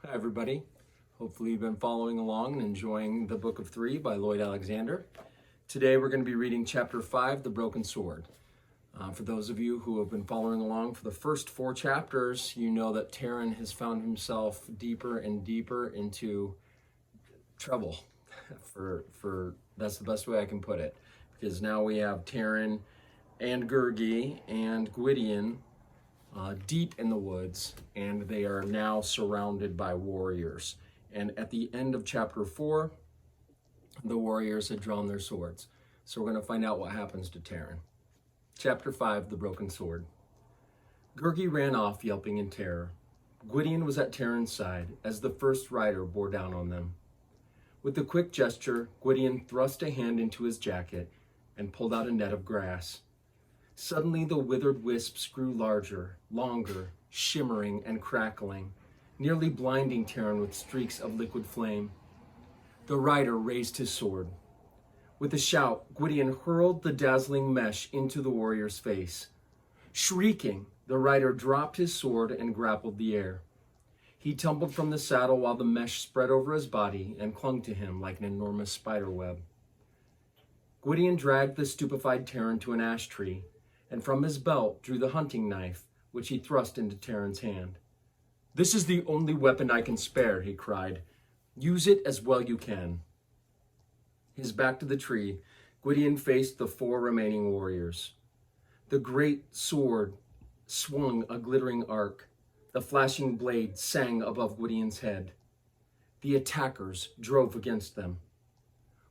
Hi, everybody. Hopefully, you've been following along and enjoying the Book of Three by Lloyd Alexander. Today, we're going to be reading Chapter 5, The Broken Sword. For those of you who have been following along for the first 4 chapters, you know that Taran has found himself deeper and deeper into trouble. That's the best way I can put it, because now we have Taran and Gwydion deep in the woods, and they are now surrounded by warriors. And at the end of chapter 4, the warriors had drawn their swords. So we're going to find out what happens to Taran. Chapter 5, The Broken Sword. Gurgi ran off, yelping in terror. Gwydion was at Taran's side as the first rider bore down on them. With a quick gesture, Gwydion thrust a hand into his jacket and pulled out a net of grass. Suddenly the withered wisps grew larger, longer, shimmering and crackling, nearly blinding Taran with streaks of liquid flame. The rider raised his sword. With a shout, Gwydion hurled the dazzling mesh into the warrior's face. Shrieking, the rider dropped his sword and grappled the air. He tumbled from the saddle while the mesh spread over his body and clung to him like an enormous spider web. Gwydion dragged the stupefied Taran to an ash tree, and from his belt drew the hunting knife, which he thrust into Taran's hand. "This is the only weapon I can spare," he cried. "Use it as well you can." His back to the tree, Gwydion faced the 4 remaining warriors. The great sword swung a glittering arc. The flashing blade sang above Gwydion's head. The attackers drove against them.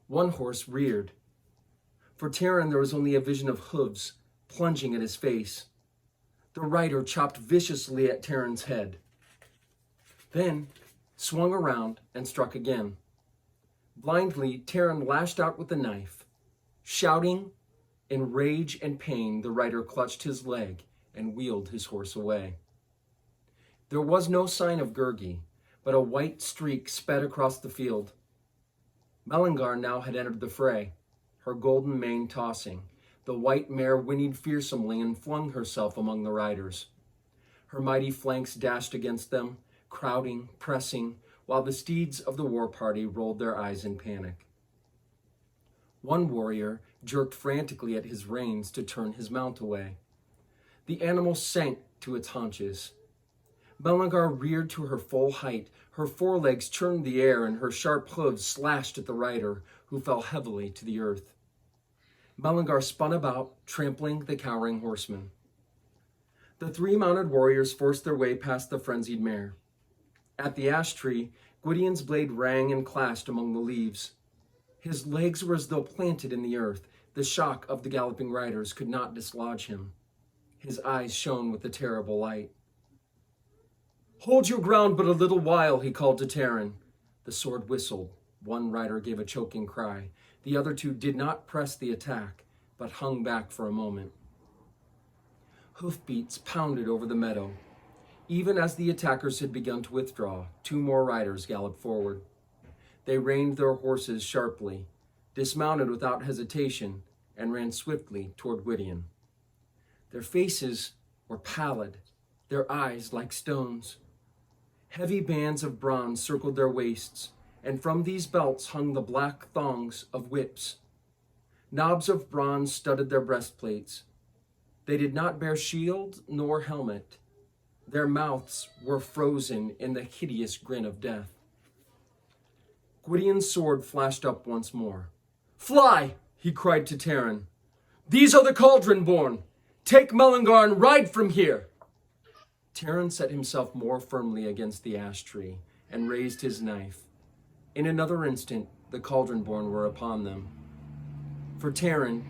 One horse reared. For Taran, there was only a vision of hooves plunging at his face. The rider chopped viciously at Taran's head, then swung around and struck again. Blindly, Taran lashed out with the knife. Shouting in rage and pain, the rider clutched his leg and wheeled his horse away. There was no sign of Gurgi, but a white streak sped across the field. Mellingar now had entered the fray, her golden mane tossing. The white mare whinnied fearsomely and flung herself among the riders. Her mighty flanks dashed against them, crowding, pressing, while the steeds of the war party rolled their eyes in panic. One warrior jerked frantically at his reins to turn his mount away. The animal sank to its haunches. Mellingar reared to her full height. Her forelegs churned the air, and her sharp hooves slashed at the rider, who fell heavily to the earth. Mellingar spun about, trampling the cowering horsemen. The 3 mounted warriors forced their way past the frenzied mare. At the ash tree, Gwydion's blade rang and clashed among the leaves. His legs were as though planted in the earth. The shock of the galloping riders could not dislodge him. His eyes shone with a terrible light. "Hold your ground but a little while," he called to Taran. The sword whistled. One rider gave a choking cry. The other 2 did not press the attack, but hung back for a moment. Hoofbeats pounded over the meadow. Even as the attackers had begun to withdraw, 2 more riders galloped forward. They reined their horses sharply, dismounted without hesitation, and ran swiftly toward Gwydion. Their faces were pallid, their eyes like stones. Heavy bands of bronze circled their waists, and from these belts hung the black thongs of whips. Knobs of bronze studded their breastplates. They did not bear shield nor helmet. Their mouths were frozen in the hideous grin of death. Gwydion's sword flashed up once more. "Fly!" he cried to Taran. "These are the Cauldron-born. Take Mellingar and ride from here." Taran set himself more firmly against the ash tree and raised his knife. In another instant, the Cauldron-born were upon them. For Taran,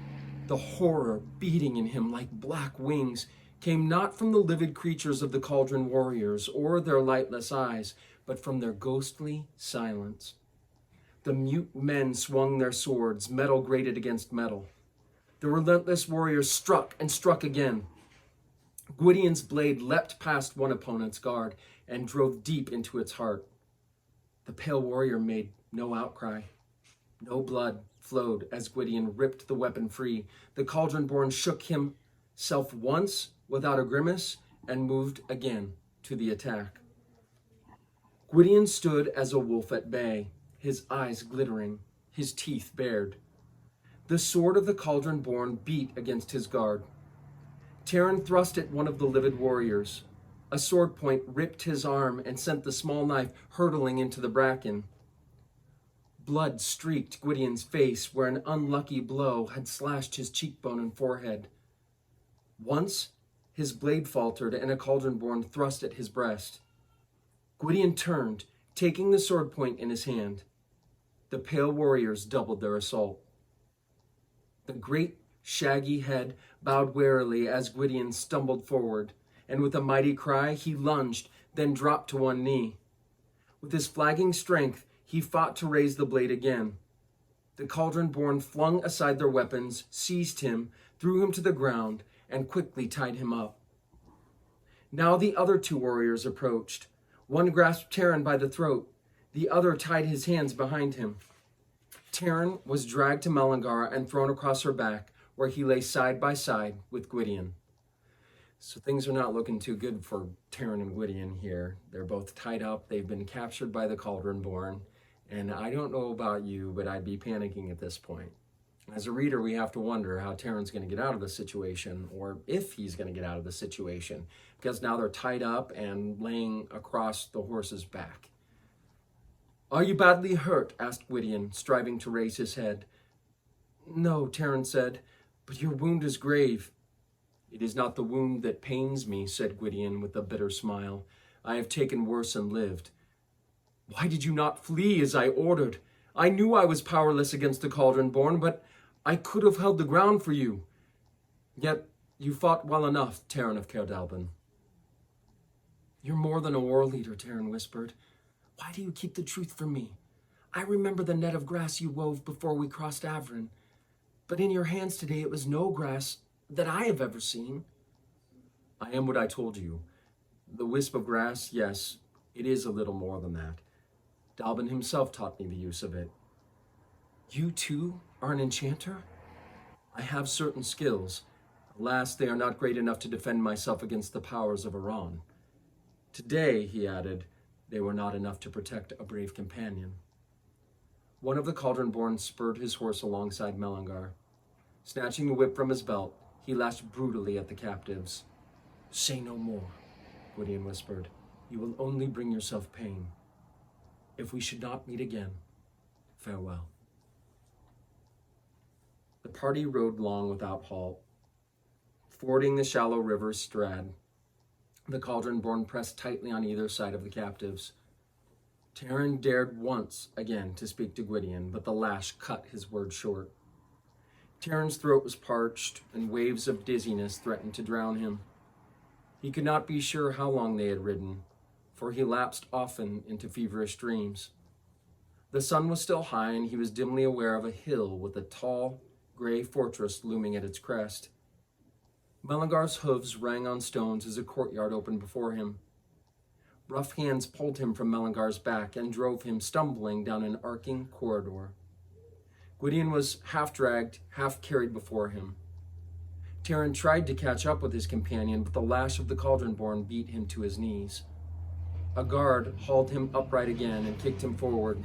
the horror beating in him like black wings came not from the livid creatures of the Cauldron warriors or their lightless eyes, but from their ghostly silence. The mute men swung their swords, metal grated against metal. The relentless warriors struck and struck again. Gwydion's blade leapt past one opponent's guard and drove deep into its heart. The pale warrior made no outcry. No blood flowed as Gwydion ripped the weapon free. The Cauldron-born shook himself once without a grimace and moved again to the attack. Gwydion stood as a wolf at bay, his eyes glittering, his teeth bared. The sword of the Cauldron-born beat against his guard. Taran thrust at one of the livid warriors. A sword point ripped his arm and sent the small knife hurtling into the bracken. Blood streaked Gwydion's face where an unlucky blow had slashed his cheekbone and forehead. Once, his blade faltered and a Cauldron-born thrust at his breast. Gwydion turned, taking the sword point in his hand. The pale warriors doubled their assault. The great, shaggy head bowed warily as Gwydion stumbled forward, and with a mighty cry, he lunged, then dropped to one knee. With his flagging strength, he fought to raise the blade again. The Cauldron-born flung aside their weapons, seized him, threw him to the ground, and quickly tied him up. Now the other two warriors approached. One grasped Taran by the throat, the other tied his hands behind him. Taran was dragged to Melangar and thrown across her back, where he lay side by side with Gwydion. So things are not looking too good for Taran and Gwydion here. They're both tied up, they've been captured by the Cauldron-born, and I don't know about you, but I'd be panicking at this point. As a reader, we have to wonder how Taran's going to get out of the situation, or if he's going to get out of the situation, because now they're tied up and laying across the horse's back. "Are you badly hurt?" asked Gwydion, striving to raise his head. "No," Taran said, "but your wound is grave." "It is not the wound that pains me," said Gwydion with a bitter smile. "I have taken worse and lived." "Why did you not flee as I ordered? I knew I was powerless against the Cauldron-born, but I could have held the ground for you. Yet you fought well enough, Taran of Caerdalban." "You're more than a war leader," Taran whispered. "Why do you keep the truth from me? I remember the net of grass you wove before we crossed Avrin. But in your hands today it was no grass that I have ever seen." "I am what I told you. The wisp of grass, yes, it is a little more than that. Dalban himself taught me the use of it." "You too are an enchanter?" "I have certain skills. Alas, they are not great enough to defend myself against the powers of Iran. Today," he added, "they were not enough to protect a brave companion." One of the Cauldron-born spurred his horse alongside Melangar. Snatching the whip from his belt, he lashed brutally at the captives. "Say no more," Gwydion whispered. "You will only bring yourself pain. If we should not meet again, farewell." The party rode long without halt. Fording the shallow river Strad, the Cauldron-born pressed tightly on either side of the captives. Taran dared once again to speak to Gwydion, but the lash cut his words short. Taran's throat was parched, and waves of dizziness threatened to drown him. He could not be sure how long they had ridden, for he lapsed often into feverish dreams. The sun was still high, and he was dimly aware of a hill with a tall, gray fortress looming at its crest. Melangar's hooves rang on stones as a courtyard opened before him. Rough hands pulled him from Melangar's back and drove him stumbling down an arcing corridor. Gwydion was half dragged, half carried before him. Taran tried to catch up with his companion, but the lash of the Cauldron-born beat him to his knees. A guard hauled him upright again and kicked him forward.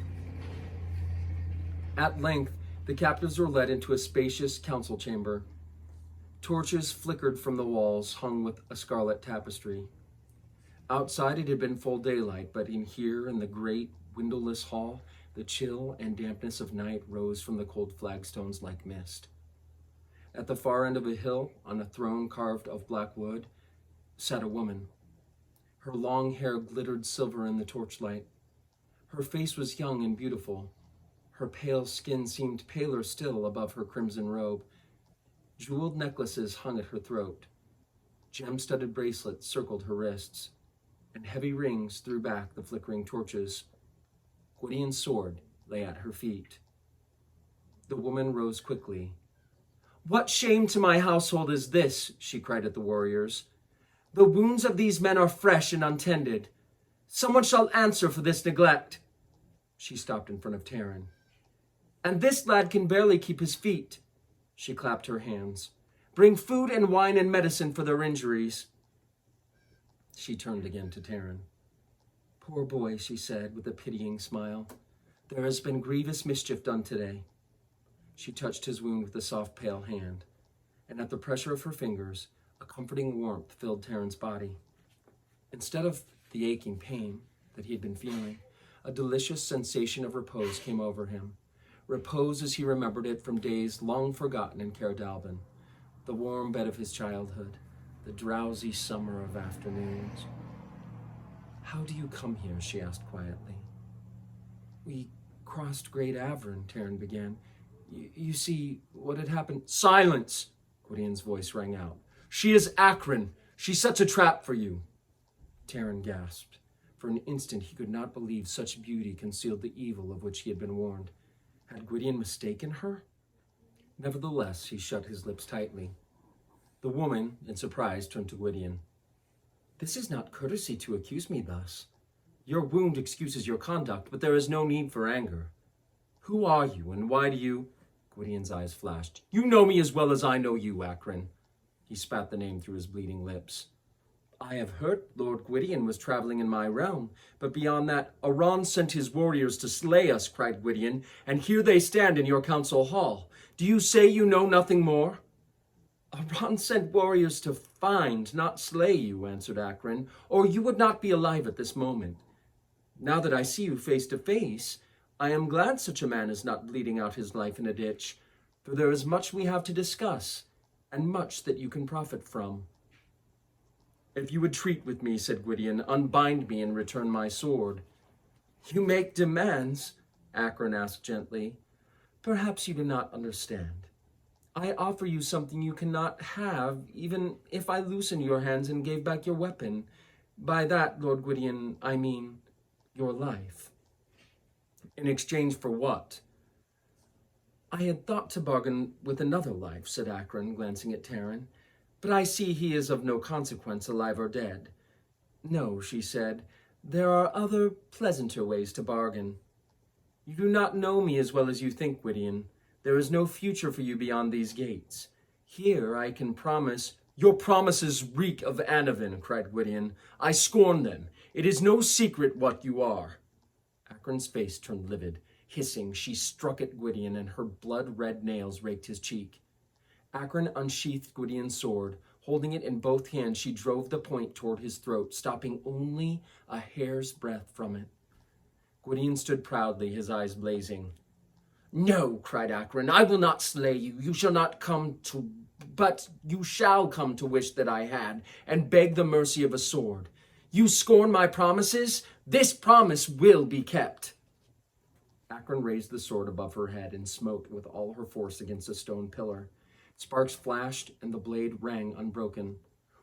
At length, the captives were led into a spacious council chamber. Torches flickered from the walls, hung with a scarlet tapestry. Outside it had been full daylight, but in here, in the great, windowless hall, the chill and dampness of night rose from the cold flagstones like mist. At the far end of a hill, on a throne carved of black wood, sat a woman. Her long hair glittered silver in the torchlight. Her face was young and beautiful. Her pale skin seemed paler still above her crimson robe. Jeweled necklaces hung at her throat. Gem-studded bracelets circled her wrists, and heavy rings threw back the flickering torches. Gwydion's sword lay at her feet. The woman rose quickly. "What shame to my household is this?" she cried at the warriors. "The wounds of these men are fresh and untended. Someone shall answer for this neglect." She stopped in front of Taran. "And this lad can barely keep his feet." She clapped her hands. "Bring food and wine and medicine for their injuries." She turned again to Taran. Poor boy, she said with a pitying smile. There has been grievous mischief done today. She touched his wound with a soft, pale hand, and at the pressure of her fingers, a comforting warmth filled Taran's body. Instead of the aching pain that he had been feeling, a delicious sensation of repose came over him. Repose as he remembered it from days long forgotten in Caerdalban, the warm bed of his childhood, the drowsy summer of afternoons. How do you come here? She asked quietly. We crossed Great Avern, Taran began. You see, what had happened... Silence! Gwydion's voice rang out. She is Acren. She sets a trap for you. Taran gasped. For an instant he could not believe such beauty concealed the evil of which he had been warned. Had Gwydion mistaken her? Nevertheless, he shut his lips tightly. The woman, in surprise, turned to Gwydion. This is not courtesy to accuse me thus. Your wound excuses your conduct, but there is no need for anger. Who are you, and why do you... Gwydion's eyes flashed. You know me as well as I know you, Acren. He spat the name through his bleeding lips. I have heard Lord Gwydion was traveling in my realm, but beyond that, Aran sent his warriors to slay us, cried Gwydion, and here they stand in your council hall. Do you say you know nothing more? Aran sent warriors to find, not slay you, answered Acren, or you would not be alive at this moment. Now that I see you face to face, I am glad such a man is not bleeding out his life in a ditch, for there is much we have to discuss, and much that you can profit from. If you would treat with me, said Gwydion, unbind me and return my sword. You make demands, Acren asked gently. Perhaps you do not understand. I offer you something you cannot have, even if I loosened your hands and gave back your weapon. By that, Lord Gwydion, I mean your life. In exchange for what? I had thought to bargain with another life, said Acren, glancing at Taran, but I see he is of no consequence, alive or dead. No, she said, there are other, pleasanter ways to bargain. You do not know me as well as you think, Gwydion. There is no future for you beyond these gates. Here I can promise... Your promises reek of Anavin, cried Gwydion. I scorn them. It is no secret what you are. Acren's face turned livid. Hissing, she struck at Gwydion, and her blood-red nails raked his cheek. Acren unsheathed Gwydion's sword. Holding it in both hands, she drove the point toward his throat, stopping only a hair's breadth from it. Gwydion stood proudly, his eyes blazing. No, cried Acren, I will not slay you. You shall not come to... But you shall come to wish that I had, and beg the mercy of a sword. You scorn my promises? This promise will be kept. Acren raised the sword above her head and smote with all her force against a stone pillar. Sparks flashed, and the blade rang unbroken.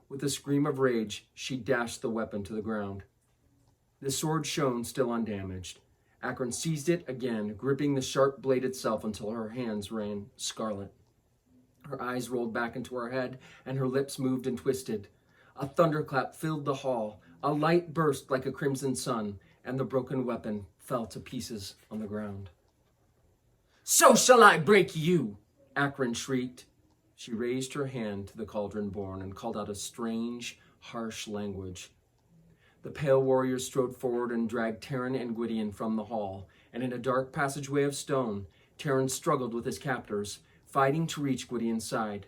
With a scream of rage, she dashed the weapon to the ground. The sword shone still undamaged. Acren seized it again, gripping the sharp blade itself until her hands ran scarlet. Her eyes rolled back into her head, and her lips moved and twisted. A thunderclap filled the hall. A light burst like a crimson sun, and the broken weapon fell to pieces on the ground. So shall I break you, Acren shrieked. She raised her hand to the cauldron born and called out a strange, harsh language. The pale warriors strode forward and dragged Taran and Gwydion from the hall, and in a dark passageway of stone, Taran struggled with his captors, fighting to reach Gwydion's side.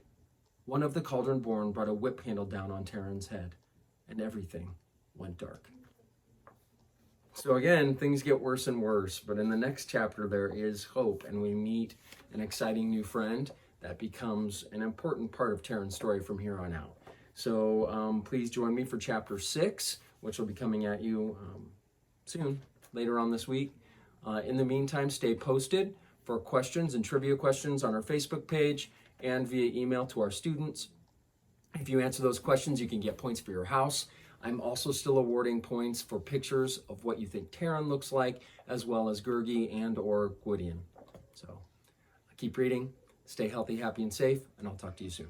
One of the cauldron born brought a whip handle down on Taran's head, and everything went dark. So again, things get worse and worse, but in the next chapter there is hope, and we meet an exciting new friend that becomes an important part of Taran's story from here on out. So please join me for chapter 6, which will be coming at you soon, later on this week. In the meantime, stay posted for questions and trivia questions on our Facebook page and via email to our students. If you answer those questions, you can get points for your house. I'm also still awarding points for pictures of what you think Taran looks like, as well as Gurgi and or Gwydion. So keep reading, stay healthy, happy, and safe, and I'll talk to you soon.